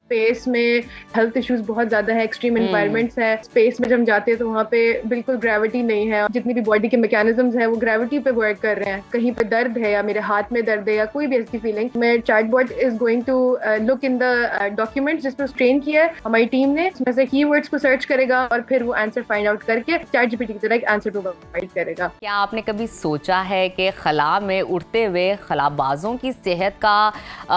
Space में health issues बहुत ज्यादा है, एक्सट्रीम एनवायरनमेंट्स है। स्पेस में जब हम जाते हैं तो वहाँ पे बिल्कुल ग्रेविटी नहीं है, जितनी भी बॉडी के मैकेनिज्म्स है वो ग्रेविटी पे वर्क कर रहे हैं। कहीं पे दर्द है या मेरे हाथ में दर्द है या कोई भी ऐसी फीलिंग, मैं chatbot is going to look in the documents जिस पर ट्रेन किया है हमारी टीम ने, इसमें से कीवर्ड्स को सर्च करेगा और फिर वो आंसर फाइंड आउट करके चैट जीपीटी की तरह एक आंसर प्रोवाइड करेगा। क्या आपने कभी सोचा है कि खला में उड़ते हुए खलाबाजों की सेहत का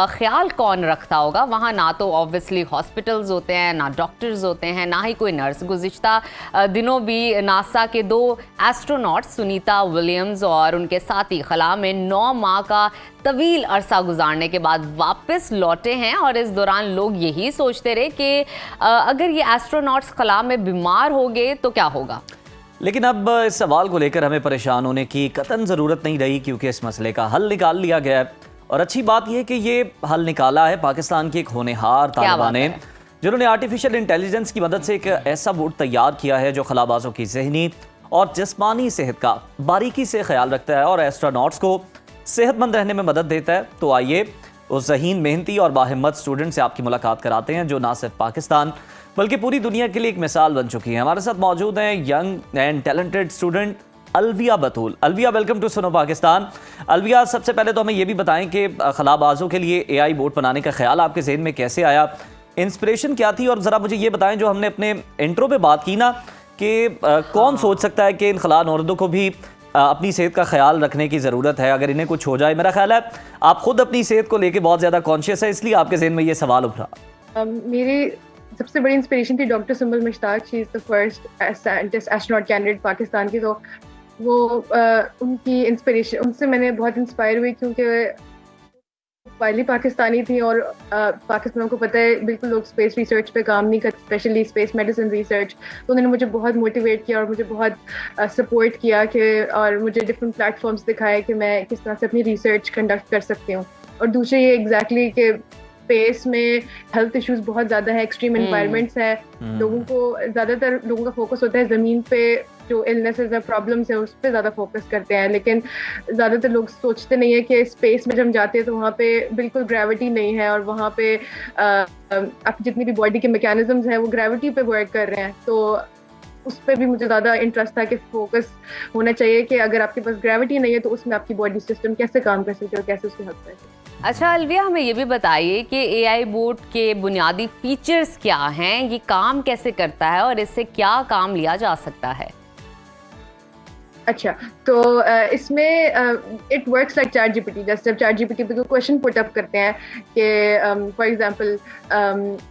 ख्याल कौन रखता होगा? वहाँ ना तो ऑब्वियसली हॉस्पिटल्स होते हैं, ना डॉक्टर्स होते हैं, ना ही कोई नर्स। गुज़िश्ता दिनों भी नासा के 2 एस्ट्रोनॉट सुनीता विलियम्स और उनके साथी खला में 9 माह का तवील अरसा गुजारने के बाद वापस लौटे हैं, और इस दौरान लोग यही सोचते रहे कि अगर ये एस्ट्रोनॉट्स खला में बीमार हो गए तो क्या होगा। लेकिन अब इस सवाल को लेकर हमें परेशान होने की कतई ज़रूरत नहीं रही, क्योंकि इस मसले का हल निकाल लिया गया है। और अच्छी बात यह है कि ये हल निकाला है पाकिस्तान की एक होनहार तालिबा ने, जिन्होंने आर्टिफिशियल इंटेलिजेंस की मदद से एक ऐसा बोर्ड तैयार किया है जो खलाबाजों की जहनी और जिस्मानी सेहत का बारीकी से ख्याल रखता है और एस्ट्रोनॉट्स को सेहतमंद रहने में मदद देता है। तो आइए उस ज़हीन, मेहनती और बाहिम्मत स्टूडेंट से आपकी मुलाकात कराते हैं जो ना सिर्फ पाकिस्तान बल्कि पूरी दुनिया के लिए एक मिसाल बन चुकी है। हमारे साथ मौजूद हैं young and talented student Alvia Batool. Alvia, welcome to Suno Pakistan. Alvia, सबसे पहले तो हमें ये भी बताएं कि खलाबाजों के लिए एआई बोर्ड बनाने का ख्याल आपके जहन में कैसे आया, इंस्पिरेशन क्या थी? और ज़रा मुझे ये बताएं, जो हमने अपने इंट्रो पे बात की ना कि कौन सोच सकता है कि इन खला औरतों को भी अपनी सेहत का ख्याल रखने की ज़रूरत है अगर इन्हें कुछ हो जाए। मेरा ख्याल है आप खुद अपनी सेहत को लेकर बहुत ज़्यादा कॉन्शियस है, इसलिए आपके जहन में ये सवाल उभरा। मेरी सबसे बड़ी इंस्पिरेशन थी doctor Sumbul Mushtaq. She is the first scientist astronaut candidate Pakistan की। तो वो उनकी इंस्पिरेशन, उनसे मैंने बहुत इंस्पायर हुई, क्योंकि पहली पाकिस्तानी थी और पाकिस्तान को पता है बिल्कुल लोग स्पेस रिसर्च पे काम नहीं करते, स्पेशली स्पेस मेडिसिन रिसर्च। तो उन्होंने मुझे बहुत मोटिवेट किया और मुझे बहुत सपोर्ट किया कि, और मुझे डिफरेंट प्लेटफॉर्म्स दिखाए कि मैं किस तरह से अपनी रिसर्च कंडक्ट कर सकती हूँ। और दूसरी ये एग्जैक्टली कि स्पेस में हेल्थ इश्यूज बहुत ज्यादा है, एक्सट्रीम एनवायरनमेंट्स है। लोगों को ज्यादातर लोगों का फोकस होता है जमीन पे जो इलनेसेस है, प्रॉब्लम्स है, उस पर ज्यादा फोकस करते हैं। लेकिन ज्यादातर लोग सोचते नहीं है कि स्पेस में जब हम जाते हैं तो वहाँ पे बिल्कुल ग्रेविटी नहीं है, और वहाँ पे आप जितनी भी बॉडी के मैकेनिज्म्स है वो ग्रेविटी पे वर्क कर रहे हैं। तो उस पर भी मुझे ज़्यादा इंटरेस्ट था कि फोकस होना चाहिए कि अगर आपके पास ग्रेविटी नहीं है तो उसमें आपकी बॉडी सिस्टम कैसे काम कर सकते हो, कैसे उसकी हेल्प कर सकते हो। अच्छा अलविया, हमें ये भी बताइए कि एआई बोर्ड के बुनियादी फीचर्स क्या हैं, ये काम कैसे करता है और इससे क्या काम लिया जा सकता है? अच्छा, तो इसमें it works like chat GPT. जैसे जब चैट जीपीटी पे कोई क्वेश्चन पुट अप करते हैं कि फॉर एग्जांपल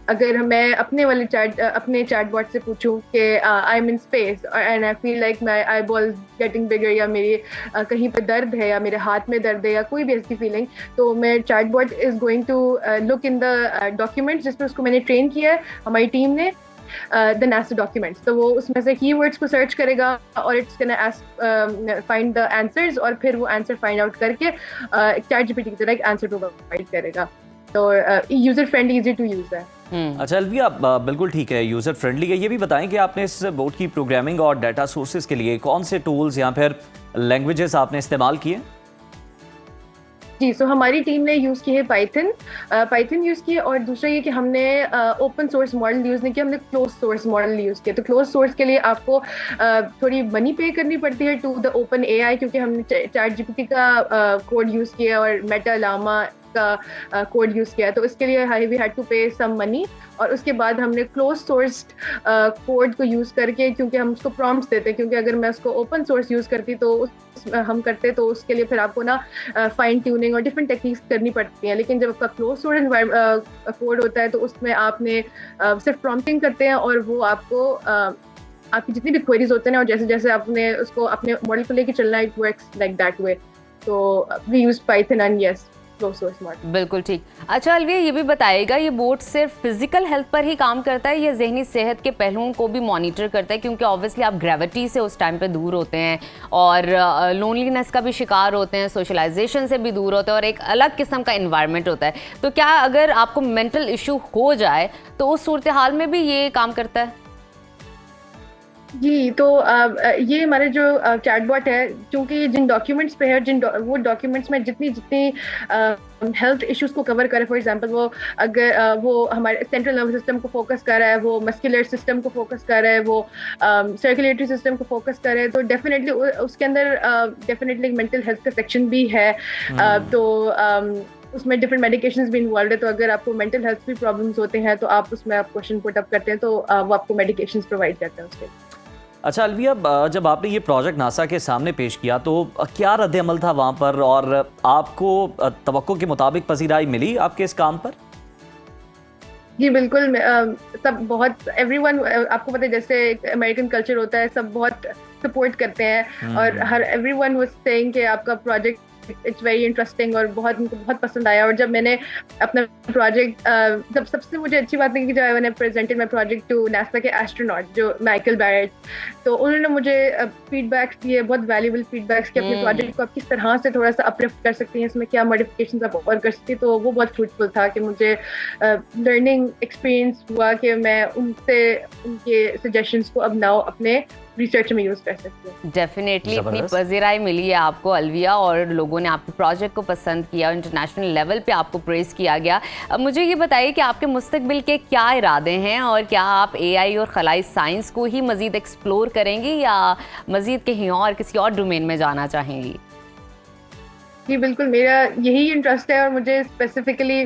अगर मैं अपने चैटबॉट से पूछूं कि I am in space and I feel like my eye ball getting bigger, या मेरी कहीं पे दर्द है या मेरे हाथ में दर्द है या कोई भी ऐसी फीलिंग, तो मैं chatbot is going to look in the documents जिस पर उसको मैंने ट्रेन किया है हमारी टीम ने, द नासा डॉक्यूमेंट्स। तो वो उसमें से कीवर्ड्स को सर्च करेगा और it's gonna find the answers, और फिर वो आंसर फाइंड आउट करके चैट जीपीटी की तरह एक आंसर प्रोवाइड करेगा। तो user friendly, easy to use है। अच्छा अलविया, बिल्कुल ठीक है, यूजर फ्रेंडली है। ये भी बताएं कि आपने इस बोर्ड की प्रोग्रामिंग और डाटा सोर्सेज के लिए कौन से टूल्स या फिर लैंग्वेजेस आपने इस्तेमाल किए? जी, सो हमारी टीम ने यूज़ की है पाइथन यूज़ की है, और दूसरा ये कि हमने ओपन सोर्स मॉडल यूज़ नहीं किया, हमने क्लोज सोर्स मॉडल यूज़ किया। तो क्लोज सोर्स के लिए आपको थोड़ी मनी पे करनी पड़ती है टू द ओपन एआई, क्योंकि हमने चैट जीपीटी का कोड यूज़ किया और मेटा llama का कोड यूज़ किया, तो इसके लिए वी हैड टू पे सम मनी। और उसके बाद हमने क्लोज सोर्स्ड कोड को यूज़ करके, क्योंकि हम उसको प्रॉम्प्ट्स देते, क्योंकि अगर मैं उसको ओपन सोर्स यूज़ करती तो उसके लिए फिर आपको ना फाइन ट्यूनिंग और डिफरेंट टेक्निक्स करनी पड़ती हैं। लेकिन जब आपका क्लोज सोर्स कोड होता है तो उसमें आपने सिर्फ प्रॉम्प्टिंग करते हैं और वो आपको आपकी जितनी भी क्वेरीज होते हैं और जैसे जैसे आपने उसको अपने मॉडल को लेके चलना, it works like that way. तो we use Python and yes close source model. बिल्कुल ठीक। अच्छा अलविया, ये भी बताइएगा, ये बोर्ड सिर्फ फिजिकल हेल्थ पर ही काम करता है या जहनी सेहत के पहलुओं को भी मॉनिटर करता है? क्योंकि ऑब्वियसली आप ग्रेविटी से उस टाइम पे दूर होते हैं और लोनलीनेस का भी शिकार होते हैं, सोशलाइजेशन से भी दूर होते हैं और एक अलग किस्म का इन्वायरमेंट होता है। तो क्या अगर आपको मेंटल इशू हो जाए तो उस सूरत हाल में भी ये काम करता है? जी, तो ये हमारे जो चैटबॉट है, क्योंकि जिन डॉक्यूमेंट्स पे है, वो डॉक्यूमेंट्स में जितनी हेल्थ इश्यूज को कवर करे। फॉर एग्जांपल वो अगर वो हमारे सेंट्रल नर्वस सिस्टम को फोकस कर रहा है, वो मस्कुलर सिस्टम को फोकस कर रहा है, वो सर्कुलेटरी सिस्टम को फोकस कर रहा है, तो डेफिनेटली उसके अंदर डेफिनेटली मेंटल हेल्थ का सेक्शन भी है। तो उसमें डिफरेंट मेडिकेशंस भी इन्वॉल्व है। तो अगर आपको मेंटल हेल्थ भी प्रॉब्लम्स होते हैं तो आप उसमें आप क्वेश्चन पुट अप करते हैं, तो वो आपको मेडिकेशंस प्रोवाइड करते हैं उसके। अच्छा अलविया, जब आपने ये प्रोजेक्ट नासा के सामने पेश किया तो क्या रद्द अमल था वहाँ पर, और आपको तवक्को के मुताबिक पजीराई मिली आपके इस काम पर? जी बिल्कुल, सब बहुत एवरीवन, आपको पता है जैसे एक अमेरिकन कल्चर होता है, सब बहुत सपोर्ट करते हैं और हर एवरीवन वाज सेइंग कि आपका प्रोजेक्ट इट्स वेरी इंटरेस्टिंग और बहुत उनको बहुत पसंद आया। और जब मैंने अपना प्रोजेक्ट, जब सबसे मुझे अच्छी बात है कि जब मैंने presented my project to NASA के एस्ट्रोनॉट जो माइकल बैरेट, तो उन्होंने मुझे फीडबैक्स दिए, बहुत वैल्यूएबल फीडबैक्स कि अपने प्रोजेक्ट को आप किस तरह से थोड़ा सा अपलिफ्ट कर सकती हैं, इसमें क्या मॉडिफिकेशंस आप और कर सकती हैं। तो वो बहुत फ्रूटफुल था कि मुझे लर्निंग एक्सपीरियंस हुआ कि मैं उनसे उनके सजेशंस को अब नाउ अपने रिसर्च में यूज कर सकती हूँ। डेफिनेटली इतनी पजीराई मिली है आपको अलविया, और लोगों ने आपके प्रोजेक्ट को पसंद किया, इंटरनेशनल लेवल पे आपको प्रेज किया गया। अब मुझे ये बताइए कि आपके मुस्तकबिल के क्या इरादे हैं, और क्या आप एआई और खलाई साइंस को ही मजीद एक्सप्लोर करेंगी या मजीद कहीं और किसी और डोमेन में जाना चाहेंगी? जी बिल्कुल, मेरा यही इंटरेस्ट है और मुझे स्पेसिफिकली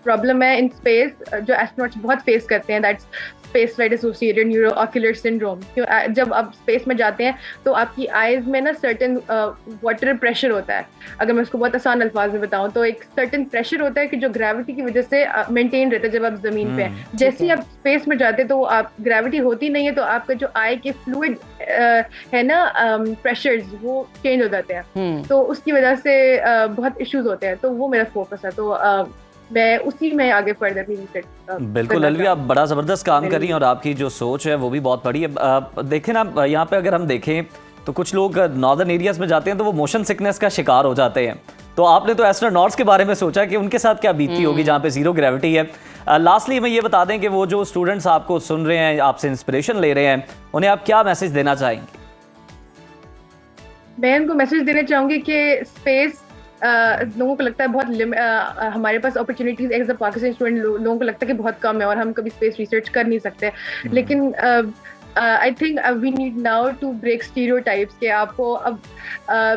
प्रॉब्लम है इन स्पेस जो एस्ट्रोनॉट्स बहुत फेस करते हैं, that's space flight associated neuro ocular syndrome. जब आप स्पेस में जाते हैं तो आपकी आईज में ना सर्टेन वाटर प्रेशर होता है। अगर मैं उसको बहुत आसान अल्फाज में बताऊं तो एक सर्टेन प्रेशर होता है कि जो ग्रेविटी की वजह से मेंटेन रहता है जब आप जमीन पे हैं। जैसे ही आप स्पेस में जाते हैं तो आप ग्रेविटी होती नहीं है, तो आपका जो आई के फ्लूइड है ना प्रेशर्स वो चेंज हो जाते हैं, तो उसकी वजह से बहुत इश्यूज होते हैं। तो वो मेरा फोकस है, तो मैं उसी में आगे फर्दर भी रिसर्च। बिल्कुल अलविया, आप बड़ा ज़बरदस्त काम कर रही हैं और आपकी जो सोच है वो भी बहुत बड़ी है। देखें ना, यहाँ पे अगर हम देखें तो कुछ लोग नॉर्दर्न एरियाज में जाते हैं तो वो मोशन सिकनेस का शिकार हो जाते हैं। तो आपने तो एस्ट्रोनॉट्स के बारे में सोचा कि उनके साथ क्या बीतती होगी जहाँ पे जीरो ग्रेविटी है। लास्टली मैं ये बता दें कि वो जो स्टूडेंट्स आपको सुन रहे हैं, आपसे इंस्पिरेशन ले रहे हैं, उन्हें आप क्या मैसेज देना चाहेंगे? मैं उनको मैसेज देना चाहूँगी कि स्पेस लोगों को लगता है बहुत हमारे पास opportunities as a Pakistani student लोगों को लगता है कि बहुत कम है और हम कभी स्पेस रिसर्च कर नहीं सकते। लेकिन I think we need now to break stereotypes के आपको अब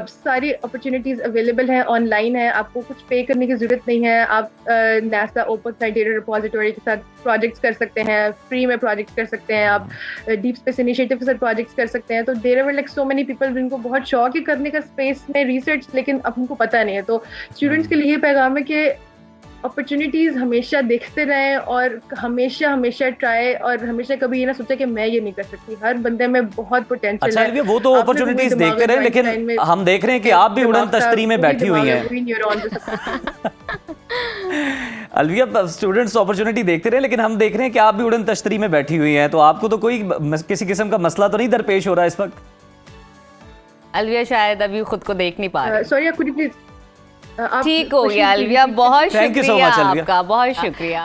सारी अपॉर्चुनिटीज अवेलेबल हैं, ऑनलाइन है, आपको कुछ पे करने की जरूरत नहीं है। आप NASA open science data repository के साथ प्रोजेक्ट्स कर सकते हैं, फ्री में प्रोजेक्ट्स कर सकते हैं, आप डीप स्पेस इनिशिएटिव के साथ प्रोजेक्ट्स कर सकते हैं। तो there are like so many people जिनको बहुत शौक है करने का स्पेस में रिसर्च, लेकिन अब उनको पता नहीं है। तो स्टूडेंट्स के लिए ये पैगाम है कि अपॉर्चुनिटीज हमेशा देखते रहें और हमेशा हमेशा ट्राई, और हमेशा कभी ये ना सोचा कि मैं ये नहीं कर सकती। हर बंदे में बहुत पोटेंशियल है। अच्छा वो तो अपॉर्चुनिटीज देखते रहे, लेकिन हम देख रहे हैं कि आप भी उड़न तश्तरी में बैठी हुई हैं। अलविया, स्टूडेंट्स अपॉर्चुनिटी देखते रहे, लेकिन हम देख रहे हैं कि आप भी उड़न तश्तरी में बैठी हुई हैं, तो आपको तो कोई किसी किस्म का मसला तो नहीं दरपेश हो रहा इस वक्त? अलविया शायद अभी खुद को देख नहीं पा रही। Sorry, could you please? ठीक हो गया अलविया, बहुत शुक्रिया आपका, बहुत शुक्रिया।